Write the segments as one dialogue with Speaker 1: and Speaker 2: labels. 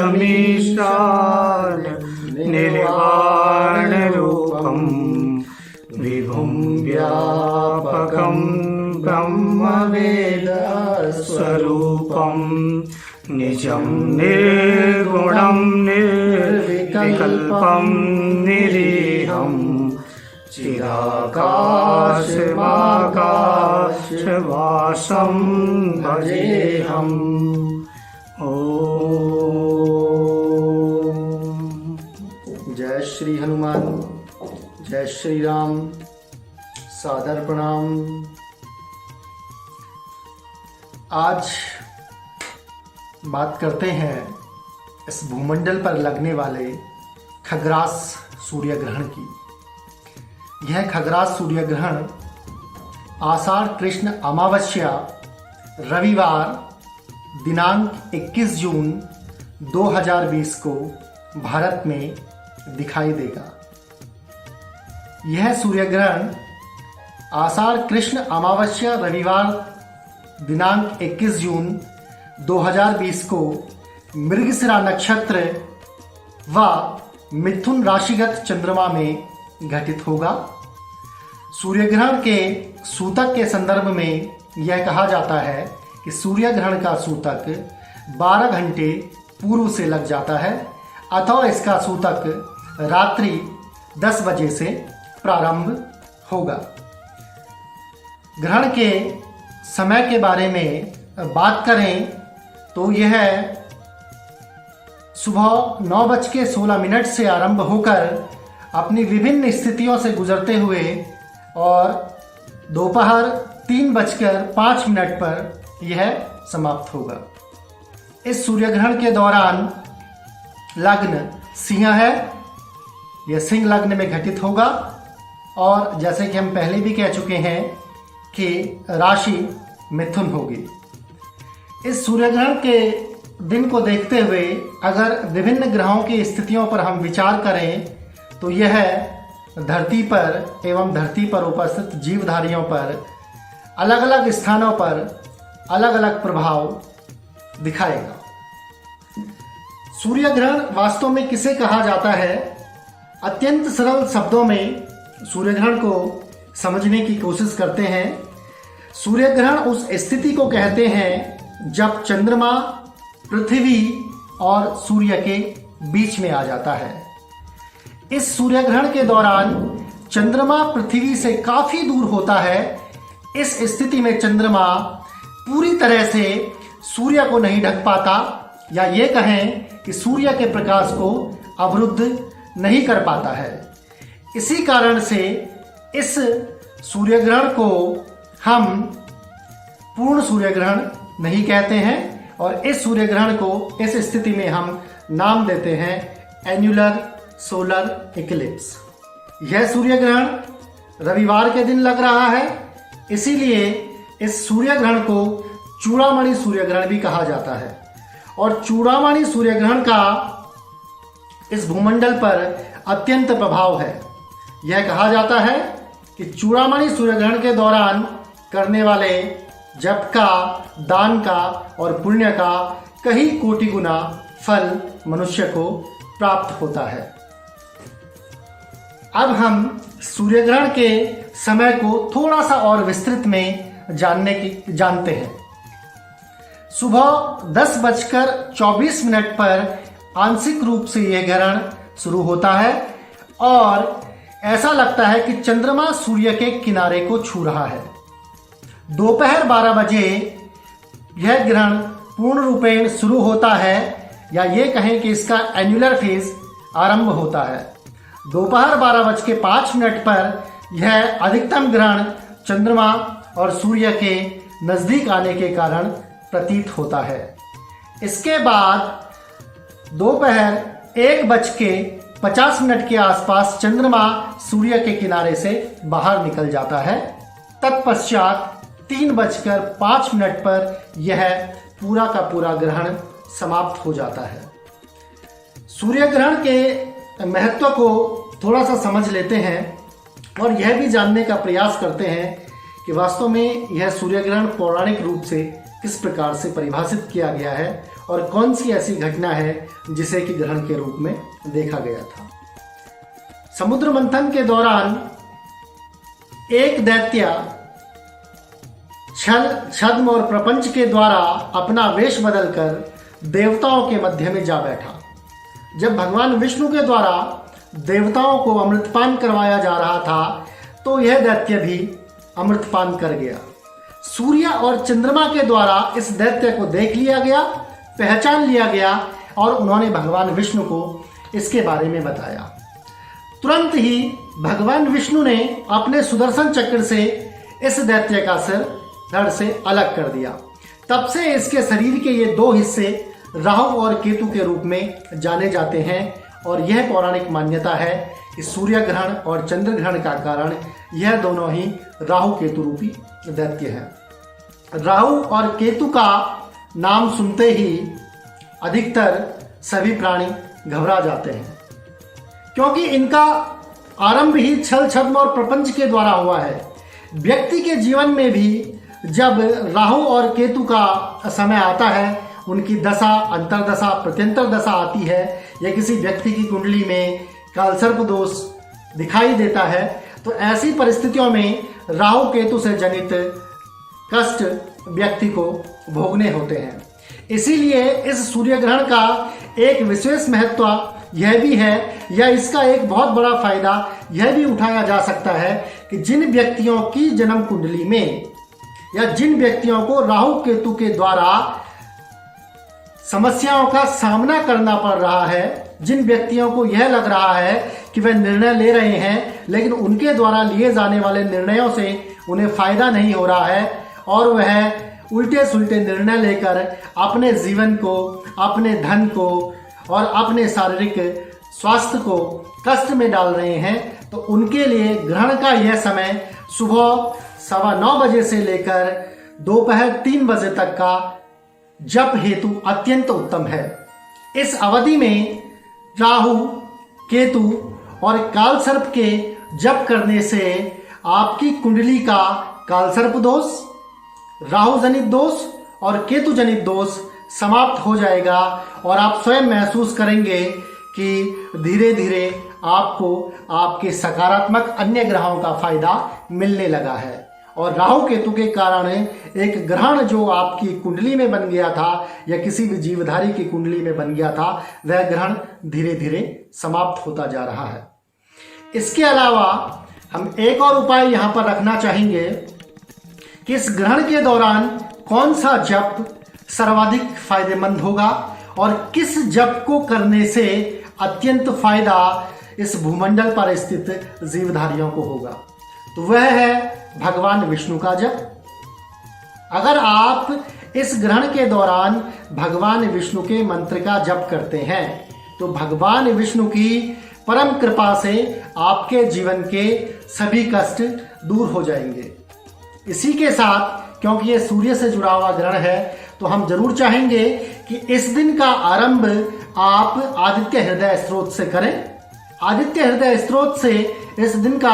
Speaker 1: मीशान निर्वाणरूपं विभुं व्यापकं ब्रह्मवेदस्वरूपं निजं निर्गुणं निर्विकल्पं निरीहं चिराकाशमाकाशवासं भजेऽहम्।
Speaker 2: जय श्री हनुमान, जय श्री राम। सादर प्रणाम। आज बात करते हैं इस भूमंडल पर लगने वाले खग्रास सूर्य ग्रहण की। यह खग्रास सूर्य ग्रहण आषाढ़ कृष्ण अमावस्या रविवार दिनांक 21 जून 2020 को भारत में दिखाई देगा। यह सूर्य ग्रहण आषाढ़ कृष्ण अमावस्या रविवार दिनांक 21 जून 2020 को मृगशिरा नक्षत्र व मिथुन राशिगत चंद्रमा में घटित होगा। सूर्य ग्रहण के सूतक के संदर्भ में यह कहा जाता है कि सूर्य ग्रहण का सूतक 12 घंटे पूर्व से लग जाता है अथवा इसका सूतक रात्रि 10 बजे से प्रारंभ होगा। ग्रहण के समय के बारे में बात करें तो यह सुबह 9:16 से आरंभ होकर अपनी विभिन्न स्थितियों से गुजरते हुए और दोपहर 3:05 पर यह समाप्त होगा। इस सूर्य ग्रहण के दौरान लग्न सिंह है, यह सिंह लग्न में घटित होगा और जैसे कि हम पहले भी कह चुके हैं कि राशि मिथुन होगी। इस सूर्य ग्रहण के दिन को देखते हुए अगर विभिन्न ग्रहों की स्थितियों पर हम विचार करें तो यह धरती पर एवं धरती पर उपस्थित जीवधारियों पर अलग अलग स्थानों पर अलग अलग प्रभाव दिखाएगा। सूर्य ग्रहण वास्तव में किसे कहा जाता है? अत्यंत सरल शब्दों में सूर्य ग्रहण को समझने की कोशिश करते हैं। सूर्य ग्रहण उस स्थिति को कहते हैं जब चंद्रमा पृथ्वी और सूर्य के बीच में आ जाता है। इस सूर्य ग्रहण के दौरान चंद्रमा पृथ्वी से काफी दूर होता है। इस स्थिति में चंद्रमा पूरी तरह से सूर्य को नहीं ढक पाता, या ये कहें कि सूर्य के प्रकाश को अवरुद्ध नहीं कर पाता है। इसी कारण से इस सूर्य ग्रहण को हम पूर्ण सूर्य ग्रहण नहीं कहते हैं और इस सूर्य ग्रहण को इस स्थिति में हम नाम देते हैं एन्युलर सोलर इक्लिप्स। यह सूर्य ग्रहण रविवार के दिन लग रहा है, इसीलिए इस सूर्य ग्रहण को चूड़ामणि सूर्य ग्रहण भी कहा जाता है। और चूड़ामणि सूर्य ग्रहण का इस भूमंडल पर अत्यंत प्रभाव है। यह कहा जाता है कि चूड़ामणि सूर्य ग्रहण के दौरान करने वाले जप का, दान का और पुण्य का कई कोटि गुना फल मनुष्य को प्राप्त होता है। अब हम सूर्य ग्रहण के समय को थोड़ा सा और विस्तृत में जानते हैं। सुबह 10:24 पर आंशिक रूप से यह ग्रहण शुरू होता है और ऐसा लगता है कि चंद्रमा सूर्य के किनारे को छू रहा है। दोपहर 12 बजे यह ग्रहण पूर्ण रूपेण शुरू होता है, या ये कहें कि इसका एन्युलर फेज आरंभ होता है। दोपहर 12:05 पर यह अधिकतम ग्रहण चंद्रमा और सूर्य के नजदीक आने के कारण प्रतीत होता है। इसके बाद दोपहर 1:50 के आसपास चंद्रमा सूर्य के किनारे से बाहर निकल जाता है। तत्पश्चात 3:05 पर यह पूरा का पूरा ग्रहण समाप्त हो जाता है। सूर्य ग्रहण के महत्व को थोड़ा सा समझ लेते हैं और यह भी जानने का प्रयास करते हैं कि वास्तव में यह सूर्य ग्रहण पौराणिक रूप से किस प्रकार से परिभाषित किया गया है और कौन सी ऐसी घटना है जिसे कि ग्रहण के रूप में देखा गया था। समुद्र मंथन के दौरान एक दैत्य छल, छद्म और प्रपंच के द्वारा अपना वेश बदलकर देवताओं के मध्य में जा बैठा। जब भगवान विष्णु के द्वारा देवताओं को अमृतपान करवाया जा रहा था तो यह दैत्य भी अमृतपान कर गया। सूर्य और चंद्रमा के द्वारा इस दैत्य को देख लिया गया, पहचान लिया गया और उन्होंने भगवान विष्णु को इसके बारे में बताया। तुरंत ही भगवान विष्णु ने अपने सुदर्शन चक्र से इस दैत्य का सिर धड़ से अलग कर दिया। तब से इसके शरीर के ये दो हिस्से राहु और केतु के रूप में जाने जाते हैं और यह पौराणिक मान्यता है कि सूर्य ग्रहण और चंद्र ग्रहण का कारण यह दोनों ही राहु केतु रूपी दैत्य है। राहु और केतु का नाम सुनते ही अधिकतर सभी प्राणी घबरा जाते हैं, क्योंकि इनका आरंभ ही छल छद्म और प्रपंच के द्वारा हुआ है। व्यक्ति के जीवन में भी जब राहु और केतु का समय आता है, उनकी दशा, अंतरदशा, प्रत्यंतर दशा आती है या किसी व्यक्ति की कुंडली में कालसर्प दोष दिखाई देता है, तो ऐसी परिस्थितियों में राहु केतु से जनित कष्ट व्यक्ति को भोगने होते हैं। इसीलिए इस सूर्य ग्रहण का एक विशेष महत्व यह भी है, या इसका एक बहुत बड़ा फायदा यह भी उठाया जा सकता है कि जिन व्यक्तियों की जन्म कुंडली में या जिन व्यक्तियों को राहु केतु के द्वारा समस्याओं का सामना करना पड़ रहा है, जिन व्यक्तियों को यह लग रहा है कि वे निर्णय ले रहे हैं लेकिन उनके द्वारा लिए जाने वाले निर्णयों से उन्हें फायदा नहीं हो रहा है और वह उल्टे सुल्टे निर्णय लेकर अपने जीवन को, अपने धन को और अपने शारीरिक स्वास्थ्य को कष्ट में डाल रहे हैं, तो उनके लिए ग्रहण का यह समय सुबह 9:15 बजे से लेकर दोपहर 3 बजे तक का जप हेतु अत्यंत उत्तम है। इस अवधि में राहु, केतु और कालसर्प के जप करने से आपकी कुंडली का कालसर्प दोष, राहु जनित दोष और केतु जनित दोष समाप्त हो जाएगा और आप स्वयं महसूस करेंगे कि धीरे धीरे आपको आपके सकारात्मक अन्य ग्रहों का फायदा मिलने लगा है। और राहु केतु के कारण एक ग्रहण जो आपकी कुंडली में बन गया था या किसी भी जीवधारी की कुंडली में बन गया था, वह ग्रहण धीरे धीरे समाप्त होता जा रहा है। इसके अलावा हम एक और उपाय यहाँ पर रखना चाहेंगे कि इस ग्रहण के दौरान कौन सा जप सर्वाधिक फायदेमंद होगा और किस जप को करने से अत्यंत फायदा इस भूमंडल पर स्थित जीवधारियों को होगा। तो वह है भगवान विष्णु का जप। अगर आप इस ग्रहण के दौरान भगवान विष्णु के मंत्र का जप करते हैं तो भगवान विष्णु की परम कृपा से आपके जीवन के सभी कष्ट दूर हो जाएंगे। इसी के साथ, क्योंकि ये सूर्य से जुड़ा हुआ ग्रहण है, तो हम जरूर चाहेंगे कि इस दिन का आरंभ आप आदित्य हृदय स्त्रोत से करें। आदित्य हृदय स्त्रोत से इस दिन का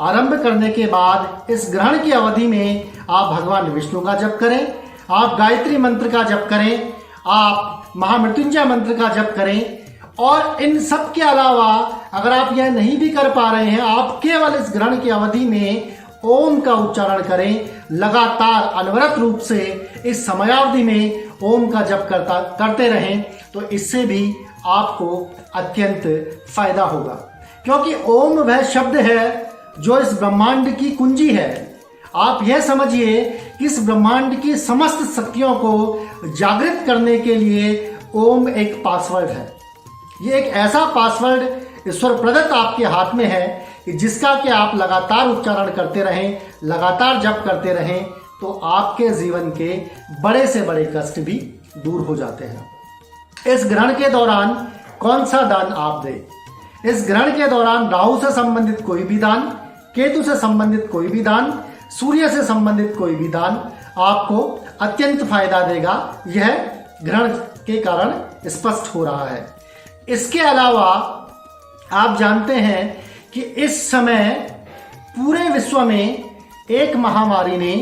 Speaker 2: आरंभ करने के बाद इस ग्रहण की अवधि में आप भगवान विष्णु का जप करें, आप गायत्री मंत्र का जप करें, आप महामृत्युंजय मंत्र का जप करें। और इन सब के अलावा अगर आप यह नहीं भी कर पा रहे हैं, आप केवल इस ग्रहण की अवधि में ओम का उच्चारण करें। लगातार अनवरत रूप से इस समयावधि में ओम का जप करते रहें, तो इससे भी आपको अत्यंत फायदा होगा। क्योंकि ओम वह शब्द है जो इस ब्रह्मांड की कुंजी है। आप यह समझिए कि इस ब्रह्मांड की समस्त शक्तियों को जागृत करने के लिए ओम एक पासवर्ड है। ये एक ऐसा पासवर्ड ईश्वर प्रदत्त आपके हाथ में है कि जिसका कि आप लगातार उच्चारण करते रहें, लगातार जप करते रहें, तो आपके जीवन के बड़े से बड़े कष्ट भी दूर हो जाते हैं। इस ग्रहण के दौरान कौन सा दान आप दें? इस ग्रहण के दौरान राहु से संबंधित कोई भी दान, केतु से संबंधित कोई भी दान, सूर्य से संबंधित कोई भी दान आपको अत्यंत फायदा देगा। यह ग्रहण के कारण स्पष्ट हो रहा है। इसके अलावा आप जानते हैं कि इस समय पूरे विश्व में एक महामारी ने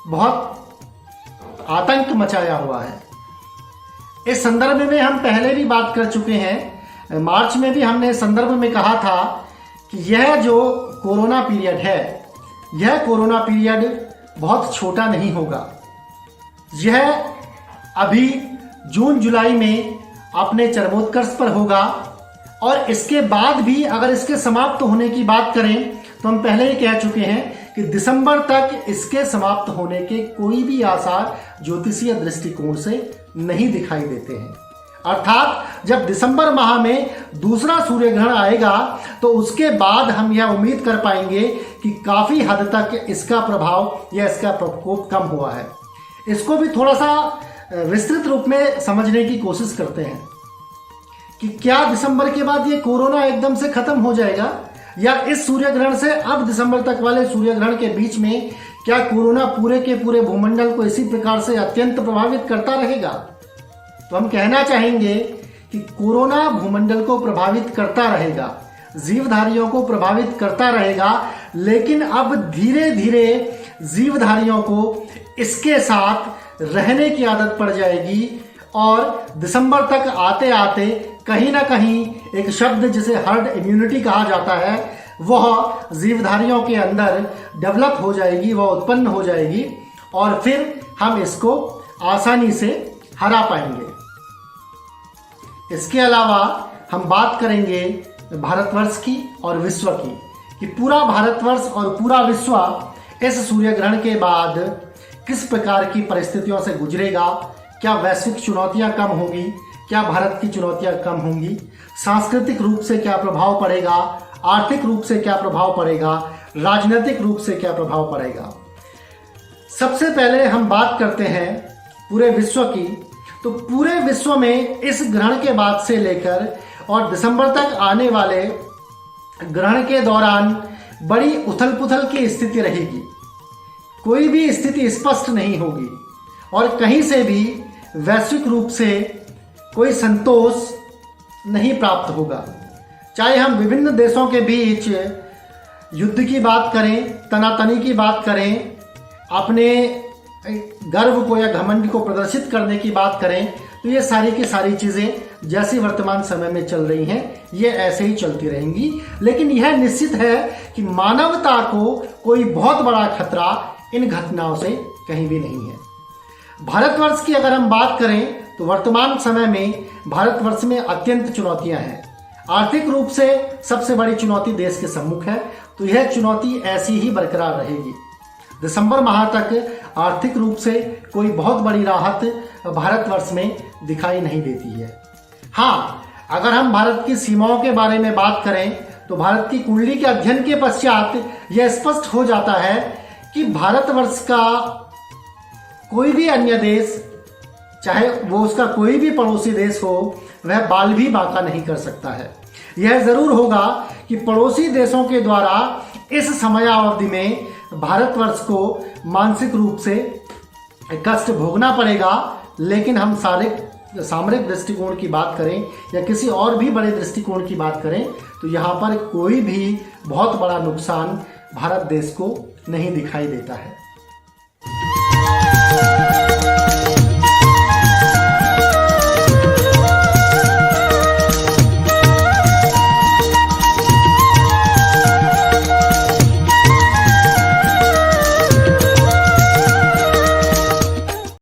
Speaker 2: बहुत आतंक मचाया हुआ है। इस संदर्भ में हम पहले भी बात कर चुके हैं। मार्च में भी हमने इस संदर्भ में कहा था कि यह जो कोरोना पीरियड है, यह कोरोना पीरियड बहुत छोटा नहीं होगा। यह अभी जून जुलाई में अपने चरमोत्कर्ष पर होगा और इसके बाद भी अगर इसके समाप्त होने की बात करें तो हम पहले ही कह चुके हैं कि दिसंबर तक इसके समाप्त होने के कोई भी आसार ज्योतिषीय दृष्टिकोण से नहीं दिखाई देते हैं। अर्थात जब दिसंबर माह में दूसरा सूर्य ग्रहण आएगा तो उसके बाद हम यह उम्मीद कर पाएंगे कि काफी हद तक इसका प्रभाव या इसका प्रकोप कम हुआ है। इसको भी थोड़ा सा विस्तृत रूप में समझने की कोशिश करते हैं कि क्या दिसंबर के बाद ये कोरोना एकदम से खत्म हो जाएगा, या इस सूर्य ग्रहण से अब दिसंबर तक वाले सूर्य ग्रहण के बीच में क्या कोरोना पूरे के पूरे भूमंडल को इसी प्रकार से अत्यंत प्रभावित करता रहेगा। तो हम कहना चाहेंगे कि कोरोना भूमंडल को प्रभावित करता रहेगा, जीवधारियों को प्रभावित करता रहेगा, लेकिन अब धीरे धीरे जीवधारियों को इसके साथ रहने की आदत पड़ जाएगी और दिसंबर तक आते आते कहीं ना कहीं एक शब्द जिसे हर्ड इम्यूनिटी कहा जाता है वह जीवधारियों के अंदर डेवलप हो जाएगी, वह उत्पन्न हो जाएगी और फिर हम इसको आसानी से हरा पाएंगे। इसके अलावा हम बात करेंगे भारतवर्ष की और विश्व की कि पूरा भारतवर्ष और पूरा विश्व इस सूर्य ग्रहण के बाद किस प्रकार की परिस्थितियों से गुजरेगा। क्या वैश्विक चुनौतियां कम होंगी, क्या भारत की चुनौतियां कम होंगी, सांस्कृतिक रूप से क्या प्रभाव पड़ेगा, आर्थिक रूप से क्या प्रभाव पड़ेगा, राजनीतिक रूप से क्या प्रभाव पड़ेगा। सबसे पहले हम बात करते हैं पूरे विश्व की। तो पूरे विश्व में इस ग्रहण के बाद से लेकर और दिसंबर तक आने वाले ग्रहण के दौरान बड़ी उथल पुथल की स्थिति रहेगी। कोई भी स्थिति स्पष्ट नहीं होगी और कहीं से भी वैश्विक रूप से कोई संतोष नहीं प्राप्त होगा। चाहे हम विभिन्न देशों के बीच युद्ध की बात करें, तनातनी की बात करें, अपने गर्व को या घमंड को प्रदर्शित करने की बात करें, तो ये सारी की सारी चीज़ें जैसी वर्तमान समय में चल रही हैं ये ऐसे ही चलती रहेंगी। लेकिन यह निश्चित है कि मानवता को कोई बहुत बड़ा खतरा इन घटनाओं से कहीं भी नहीं है। भारतवर्ष की अगर हम बात करें तो वर्तमान समय में भारतवर्ष में अत्यंत चुनौतियां हैं। आर्थिक रूप से सबसे बड़ी चुनौती देश के सम्मुख है, तो यह चुनौती ऐसी ही बरकरार रहेगी। दिसंबर माह तक आर्थिक रूप से कोई बहुत बड़ी राहत भारतवर्ष में दिखाई नहीं देती है। हाँ, अगर हम भारत की सीमाओं के बारे में बात करें तो भारत की कुंडली के अध्ययन के पश्चात यह स्पष्ट हो जाता है कि भारतवर्ष का कोई भी अन्य देश, चाहे वो उसका कोई भी पड़ोसी देश हो, वह बाल भी बांका नहीं कर सकता है। यह जरूर होगा कि पड़ोसी देशों के द्वारा इस समयावधि में भारतवर्ष को मानसिक रूप से कष्ट भोगना पड़ेगा, लेकिन हम सामरिक दृष्टिकोण की बात करें या किसी और भी बड़े दृष्टिकोण की बात करें तो यहाँ पर कोई भी बहुत बड़ा नुकसान भारत देश को नहीं दिखाई देता है।